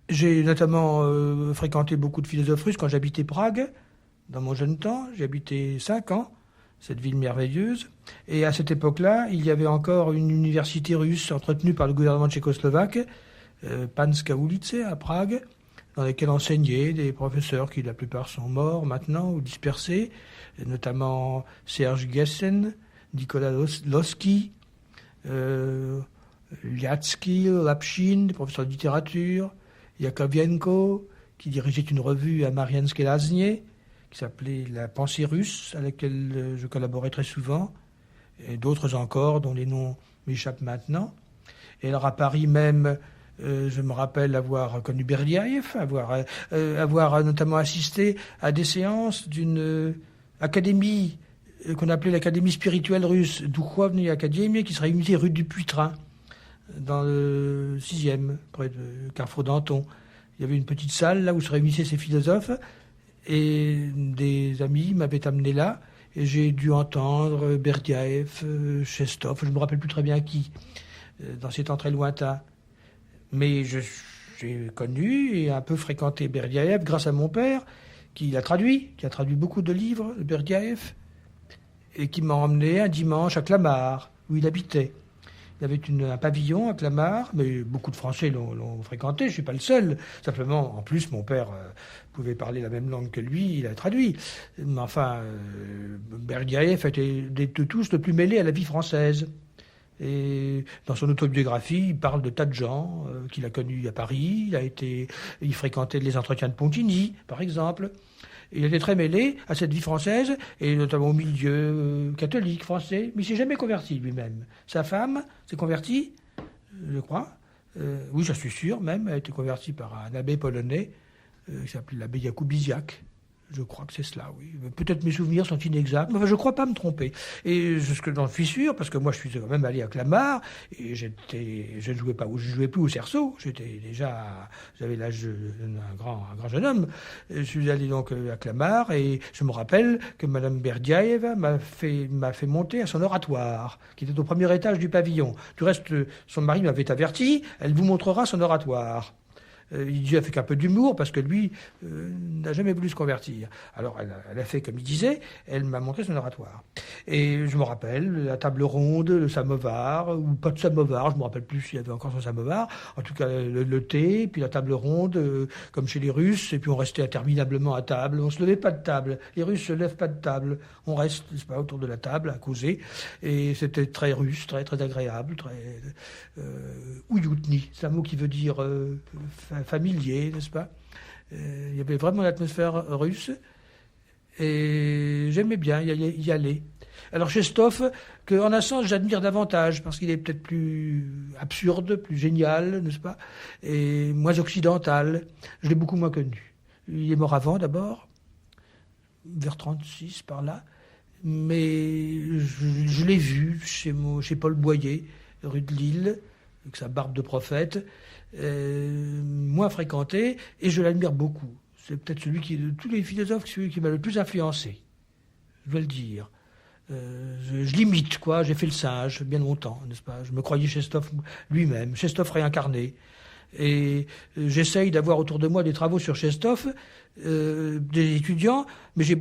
J'ai notamment fréquenté beaucoup de philosophes russes quand j'habitais Prague, dans mon jeune temps. J'ai habité 5 ans, cette ville merveilleuse. Et à cette époque-là, il y avait encore une université russe entretenue par le gouvernement tchécoslovaque, Panská ulice à Prague, dans laquelle enseignaient des professeurs qui, la plupart, sont morts maintenant ou dispersés, notamment Serge Gessen, Nicolas Losky, euh, Liatsky, Lapshin, des professeurs de littérature, Yakovenko, qui dirigeait une revue à Mariinske Lázně, qui s'appelait La Pensée russe, à laquelle je collaborais très souvent, et d'autres encore, dont les noms m'échappent maintenant. Et alors à Paris même, je me rappelle avoir connu Berdiaïev, avoir notamment assisté à des séances d'une académie qu'on appelait l'Académie spirituelle russe, Duchovny Akademie, qui se réunissait rue du Puitrin, dans le 6e, près de Carrefour d'Anton. Il y avait une petite salle là où se réunissaient ces philosophes, et des amis m'avaient amené là, et j'ai dû entendre Berdiaïev, Chestov, je ne me rappelle plus très bien qui, dans ces temps très lointains. Mais j'ai connu et un peu fréquenté Berdiaïev grâce à mon père, qui a traduit beaucoup de livres de Berdiaïev, et qui m'a emmené un dimanche à Clamart, où il habitait. Il y avait un pavillon à Clamart, mais beaucoup de Français l'ont fréquenté, je ne suis pas le seul. Simplement, en plus, mon père pouvait parler la même langue que lui, il a traduit. Mais enfin, Berdiaïev était de tous le plus mêlé à la vie française. Et dans son autobiographie, il parle de tas de gens qu'il a connus à Paris. Il fréquentait les entretiens de Pontigny, par exemple. Il était très mêlé à cette vie française, et notamment au milieu catholique français, mais il s'est jamais converti lui-même. Sa femme s'est convertie, je crois. Oui, j'en suis sûr même. Elle a été convertie par un abbé polonais qui s'appelait l'abbé Jakubiziak. Je crois que c'est cela, oui. Peut-être mes souvenirs sont inexacts, mais enfin, je ne crois pas me tromper. Et j'en suis sûr, parce que moi, je suis quand même allé à Clamart, et je ne jouais pas, je jouais plus au cerceau. J'avais l'âge d'un grand jeune homme. Je suis allé donc à Clamart, et je me rappelle que Madame Berdiaïeva m'a fait monter à son oratoire, qui était au premier étage du pavillon. Du reste, son mari m'avait averti, elle vous montrera son oratoire. Il dit avec un peu d'humour, parce que lui n'a jamais voulu se convertir. Alors elle a fait comme il disait, elle m'a montré son oratoire. Et je me rappelle, la table ronde, le samovar, ou pas de samovar, je ne me rappelle plus s'il y avait encore son samovar, en tout cas le thé, puis la table ronde, comme chez les Russes, et puis on restait interminablement à table, on ne se levait pas de table, les Russes ne se lèvent pas de table, on reste, n'est-ce pas, autour de la table à causer, et c'était très russe, très, très agréable, très ouyoutni, c'est un mot qui veut dire familier, n'est-ce pas? Il y avait vraiment l'atmosphère russe, et j'aimais bien y aller. Alors Chestov, qu'en un sens j'admire davantage, parce qu'il est peut-être plus absurde, plus génial, n'est-ce pas? Et moins occidental. Je l'ai beaucoup moins connu. Il est mort avant d'abord, vers 36 par là, mais je l'ai vu chez Paul Boyer, rue de Lille, avec sa barbe de prophète, moins fréquenté, et je l'admire beaucoup. C'est peut-être celui qui, de tous les philosophes, celui qui m'a le plus influencé, je dois le dire. Je l'imite, quoi, j'ai fait le singe bien longtemps, n'est-ce pas? Je me croyais Chestov lui-même, Chestov réincarné. Et j'essaye d'avoir autour de moi des travaux sur Chestov, des étudiants, mais j'ai